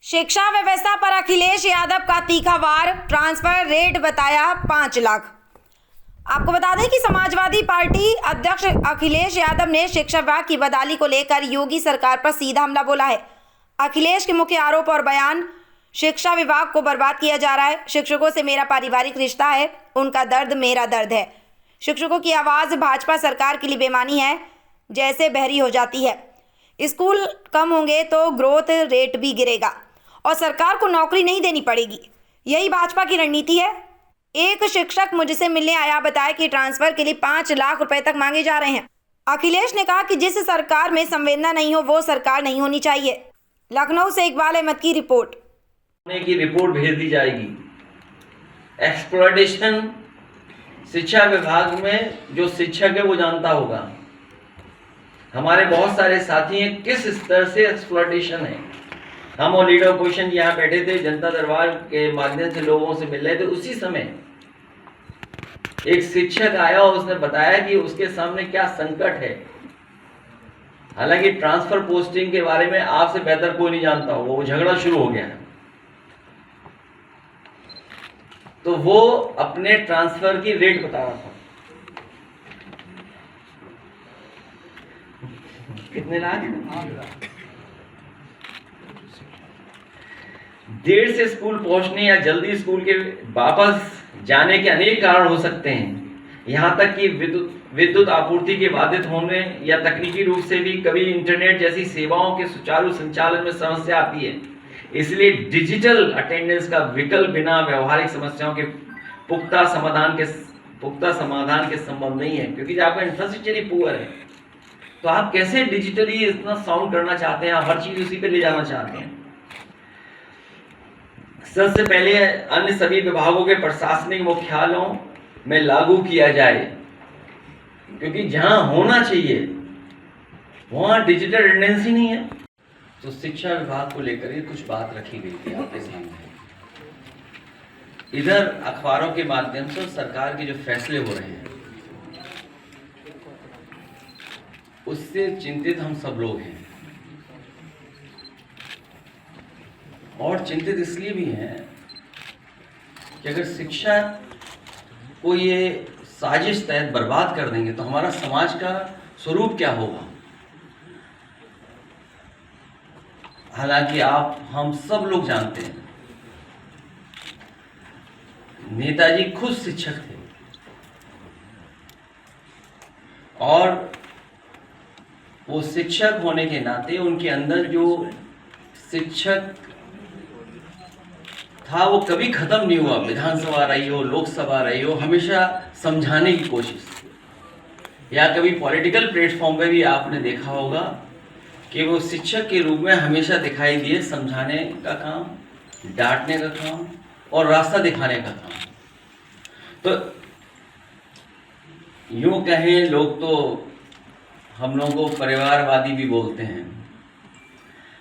शिक्षा व्यवस्था पर अखिलेश यादव का तीखा वार, ट्रांसफर रेट बताया 5 लाख। आपको बता दें कि समाजवादी पार्टी अध्यक्ष अखिलेश यादव ने शिक्षा विभाग की बदहाली को लेकर योगी सरकार पर सीधा हमला बोला है। अखिलेश के मुख्य आरोप और बयान, शिक्षा विभाग को बर्बाद किया जा रहा है। शिक्षकों से मेरा पारिवारिक रिश्ता है, उनका दर्द मेरा दर्द है। शिक्षकों की आवाज़ भाजपा सरकार के लिए बेमानी है, जैसे बहरी हो जाती है। स्कूल कम होंगे तो ग्रोथ रेट भी गिरेगा और सरकार को नौकरी नहीं देनी पड़ेगी। यही भाजपा की रणनीति है। एक शिक्षक मुझसे मिलने आया, बताया कि ट्रांसफर के लिए 5 लाख रुपए तक मांगे जा रहे हैं। अखिलेश ने कहा कि जिस सरकार में संवेदना नहीं हो वो सरकार नहीं होनी चाहिए। लखनऊ से इकबाल अहमद की रिपोर्ट। रिपोर्ट भेज दी जाएगी। एक्सप्लॉयटेशन शिक्षा विभाग में जो शिक्षक है वो जानता होगा। हमारे बहुत सारे साथी हैं, किस स्तर से एक्सप्लॉयटेशन है। हम और लीडर ऑपोजिशन यहाँ बैठे थे, जनता दरबार के माध्यम से लोगों से मिल रहे थे। उसी समय एक शिक्षक आया और उसने बताया कि उसके सामने क्या संकट है। हालांकि ट्रांसफर पोस्टिंग के बारे में आपसे बेहतर कोई नहीं जानता होगा, वो झगड़ा शुरू हो गया है। तो वो अपने ट्रांसफर की रेट बता रहा था। कितने लाख? देर से स्कूल पहुंचने या जल्दी स्कूल के वापस जाने के अनेक कारण हो सकते हैं। यहाँ तक कि विद्युत आपूर्ति के बाधित होने या तकनीकी रूप से भी कभी इंटरनेट जैसी सेवाओं के सुचारू संचालन में समस्या आती है। इसलिए डिजिटल अटेंडेंस का विकल्प बिना व्यवहारिक समस्याओं के पुख्ता समाधान के संभव नहीं है, क्योंकि आपका इंफ्रास्ट्रक्चर ही पुअर है। तो आप कैसे डिजिटली इतना साउंड करना चाहते हैं, आप हर चीज उसी पे ले जाना चाहते हैं। सबसे पहले अन्य सभी विभागों के प्रशासनिक मुख्यालयों में लागू किया जाए, क्योंकि जहां होना चाहिए वहां डिजिटल अटेंडेंस ही नहीं है। तो शिक्षा विभाग को लेकर ये कुछ बात रखी गई थी आपके सामने। इधर अखबारों के माध्यम से सरकार के जो फैसले हो रहे हैं उससे चिंतित हम सब लोग हैं, और चिंतित इसलिए भी हैं कि अगर शिक्षा को ये साजिश तहत बर्बाद कर देंगे तो हमारा समाज का स्वरूप क्या होगा। हालांकि हम सब लोग जानते हैं, नेताजी खुद शिक्षक थे और वो शिक्षक होने के नाते उनके अंदर जो शिक्षक था वो कभी खत्म नहीं हुआ। विधानसभा रही हो, लोकसभा रही हो, हमेशा समझाने की कोशिश, या कभी पॉलिटिकल प्लेटफॉर्म पे भी आपने देखा होगा कि वो शिक्षक के रूप में हमेशा दिखाई दिए। समझाने का काम, डांटने का काम और रास्ता दिखाने का काम। तो यूं कहें लोग तो हम लोगों को परिवारवादी भी बोलते हैं,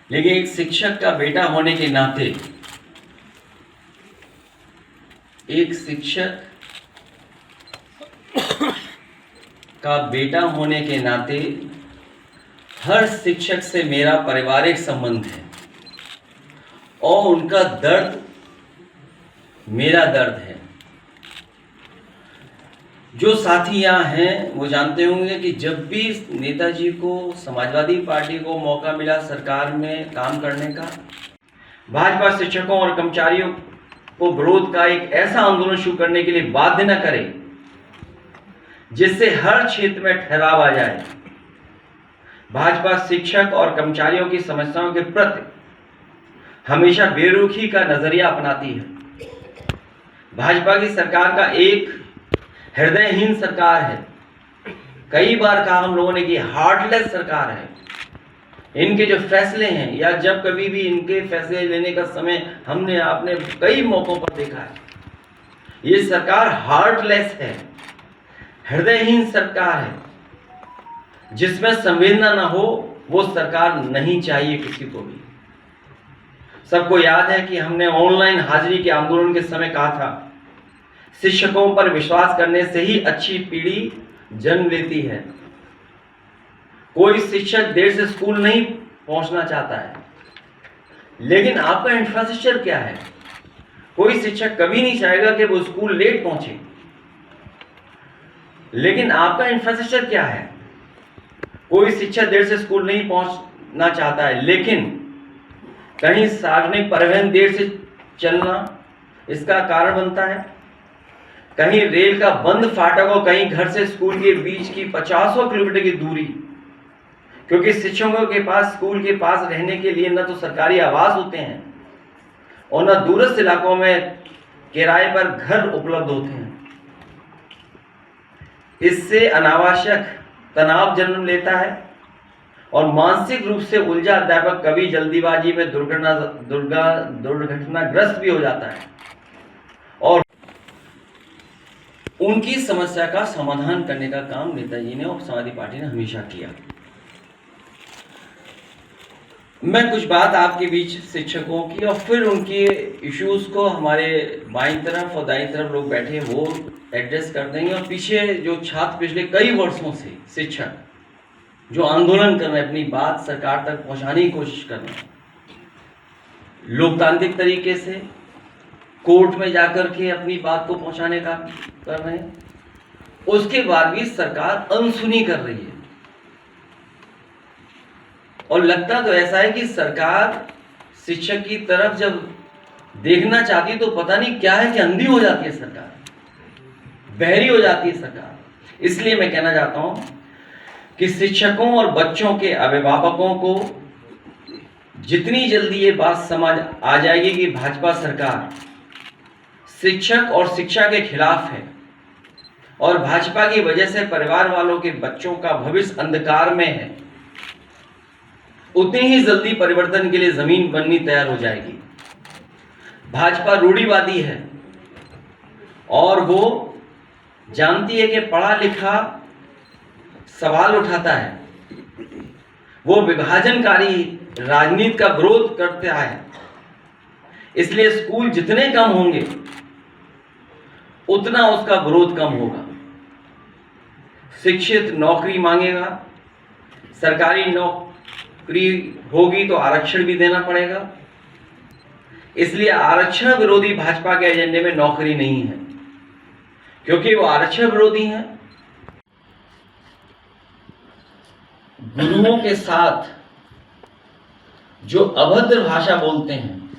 लेकिन एक शिक्षक का बेटा होने के नाते, एक शिक्षक का बेटा होने के नाते हर शिक्षक से मेरा पारिवारिक संबंध है और उनका दर्द मेरा दर्द है। जो साथी यहाँ हैं वो जानते होंगे कि जब भी नेताजी को, समाजवादी पार्टी को मौका मिला सरकार में काम करने का, भाजपा शिक्षकों और कर्मचारियों को विरोध का एक ऐसा आंदोलन शुरू करने के लिए बाध्य न करे जिससे हर क्षेत्र में ठहराव आ जाए। भाजपा शिक्षक और कर्मचारियों की समस्याओं के प्रति हमेशा बेरुखी का नजरिया अपनाती है। भाजपा की सरकार का एक हृदयहीन सरकार है। कई बार कहा हम लोगों ने कि हार्टलेस सरकार है। इनके जो फैसले हैं, या जब कभी भी इनके फैसले लेने का समय हमने आपने कई मौकों पर देखा है, ये सरकार हार्टलेस है, हृदयहीन सरकार है। जिसमें संवेदना ना हो वो सरकार नहीं चाहिए किसी को भी। सबको याद है कि हमने ऑनलाइन हाजिरी के आंदोलन के समय कहा था, शिक्षकों पर विश्वास करने से ही अच्छी पीढ़ी जन्म लेती है। कोई शिक्षक देर से स्कूल नहीं पहुंचना चाहता है, लेकिन आपका इंफ्रास्ट्रक्चर क्या है? कोई शिक्षक कभी नहीं चाहेगा कि वो स्कूल लेट पहुंचे, लेकिन आपका इंफ्रास्ट्रक्चर क्या है? कोई शिक्षक देर से स्कूल नहीं पहुंचना चाहता है, लेकिन कहीं सार्वजनिक परिवहन देर से चलना इसका कारण बनता है, कहीं रेल का बंद फाटक और कहीं घर से स्कूल के बीच की 50 किलोमीटर की दूरी, क्योंकि शिक्षकों के पास स्कूल के पास रहने के लिए न तो सरकारी आवास होते हैं और न दूरस्थ इलाकों में किराए पर घर उपलब्ध होते हैं। इससे अनावश्यक तनाव जन्म लेता है और मानसिक रूप से उलझा अध्यापक कभी जल्दीबाजी में दुर्घटनाग्रस्त भी हो जाता है और उनकी समस्या का समाधान करने का काम नेताजी ने और समाजवादी पार्टी ने हमेशा किया। मैं कुछ बात आपके बीच शिक्षकों की और फिर उनके इश्यूज को हमारे बाईं तरफ और दाईं तरफ लोग बैठे वो एड्रेस कर देंगे, और पीछे जो छात्र पिछले कई वर्षों से शिक्षक जो आंदोलन कर रहे हैं, अपनी बात सरकार तक पहुंचाने की कोशिश कर रहे हैं, लोकतांत्रिक तरीके से कोर्ट में जाकर के अपनी बात को पहुंचाने का कर रहे हैं, उसके बाद भी सरकार अनसुनी कर रही है। और लगता तो ऐसा है कि सरकार शिक्षक की तरफ जब देखना चाहती है तो पता नहीं क्या है कि अंधी हो जाती है सरकार, बहरी हो जाती है सरकार। इसलिए मैं कहना चाहता हूं कि शिक्षकों और बच्चों के अभिभावकों को जितनी जल्दी ये बात समझ आ जाएगी कि भाजपा सरकार शिक्षक और शिक्षा के खिलाफ है और भाजपा की वजह से परिवार वालों के बच्चों का भविष्य अंधकार में है, उतनी ही जल्दी परिवर्तन के लिए जमीन बननी तैयार हो जाएगी। भाजपा रूढ़िवादी है और वो जानती है कि पढ़ा लिखा सवाल उठाता है, वो विभाजनकारी राजनीति का विरोध करता है। इसलिए स्कूल जितने कम होंगे उतना उसका विरोध कम होगा। शिक्षित नौकरी मांगेगा, सरकारी नौकरी होगी तो आरक्षण भी देना पड़ेगा। इसलिए आरक्षण विरोधी भाजपा के एजेंडे में नौकरी नहीं है, क्योंकि वो आरक्षण विरोधी हैं। गुरुओं के साथ जो अभद्र भाषा बोलते हैं,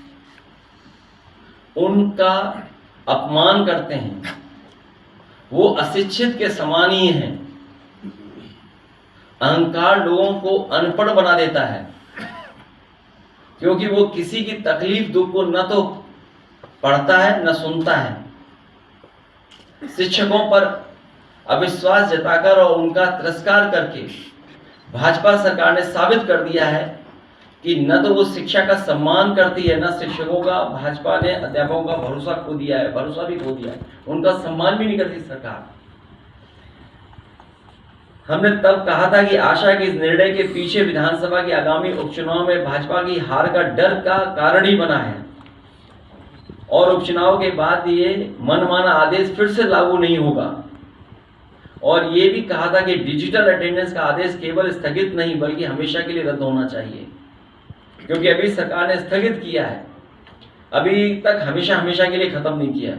उनका अपमान करते हैं, वो अशिक्षित के समान ही हैं। अहंकार लोगों को अनपढ़ बना देता है, क्योंकि वो किसी की तकलीफ दुख को न तो पढ़ता है न सुनता है। शिक्षकों पर अविश्वास जताकर और उनका तिरस्कार करके भाजपा सरकार ने साबित कर दिया है कि न तो वो शिक्षा का सम्मान करती है, न शिक्षकों का भाजपा ने अध्यापकों का भरोसा खो दिया है, भरोसा भी खो दिया है, उनका सम्मान भी नहीं करती सरकार। हमने तब कहा था कि आशा के इस निर्णय के पीछे विधानसभा के आगामी उपचुनाव में भाजपा की हार का डर का कारण ही बना है और उपचुनाव के बाद ये मनमाना आदेश फिर से लागू नहीं होगा। और ये भी कहा था कि डिजिटल अटेंडेंस का आदेश केवल स्थगित नहीं बल्कि हमेशा के लिए रद्द होना चाहिए, क्योंकि अभी सरकार ने स्थगित किया है, अभी तक हमेशा के लिए खत्म नहीं किया।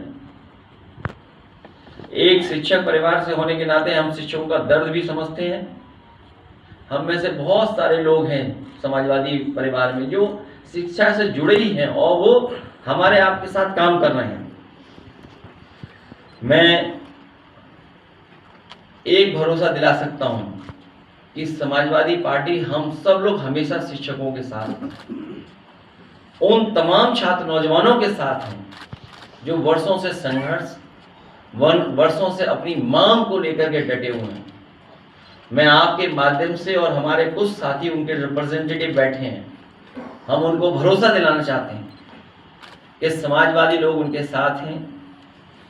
एक शिक्षक परिवार से होने के नाते हम शिक्षकों का दर्द भी समझते हैं। हम में से बहुत सारे लोग हैं समाजवादी परिवार में जो शिक्षा से जुड़े ही हैं और वो हमारे आपके साथ काम कर रहे हैं। मैं एक भरोसा दिला सकता हूं कि समाजवादी पार्टी हम सब लोग हमेशा शिक्षकों के साथ हैं, उन तमाम छात्र नौजवानों के साथ हैं जो वर्षों से संघर्ष, वर्षों से अपनी मांग को लेकर के डटे हुए हैं। मैं आपके माध्यम से और हमारे कुछ साथी उनके रिप्रेजेंटेटिव बैठे हैं, हम उनको भरोसा दिलाना चाहते हैं कि समाजवादी लोग उनके साथ हैं।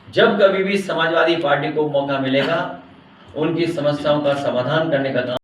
जब कभी भी समाजवादी पार्टी को मौका मिलेगा उनकी समस्याओं का समाधान करने का काम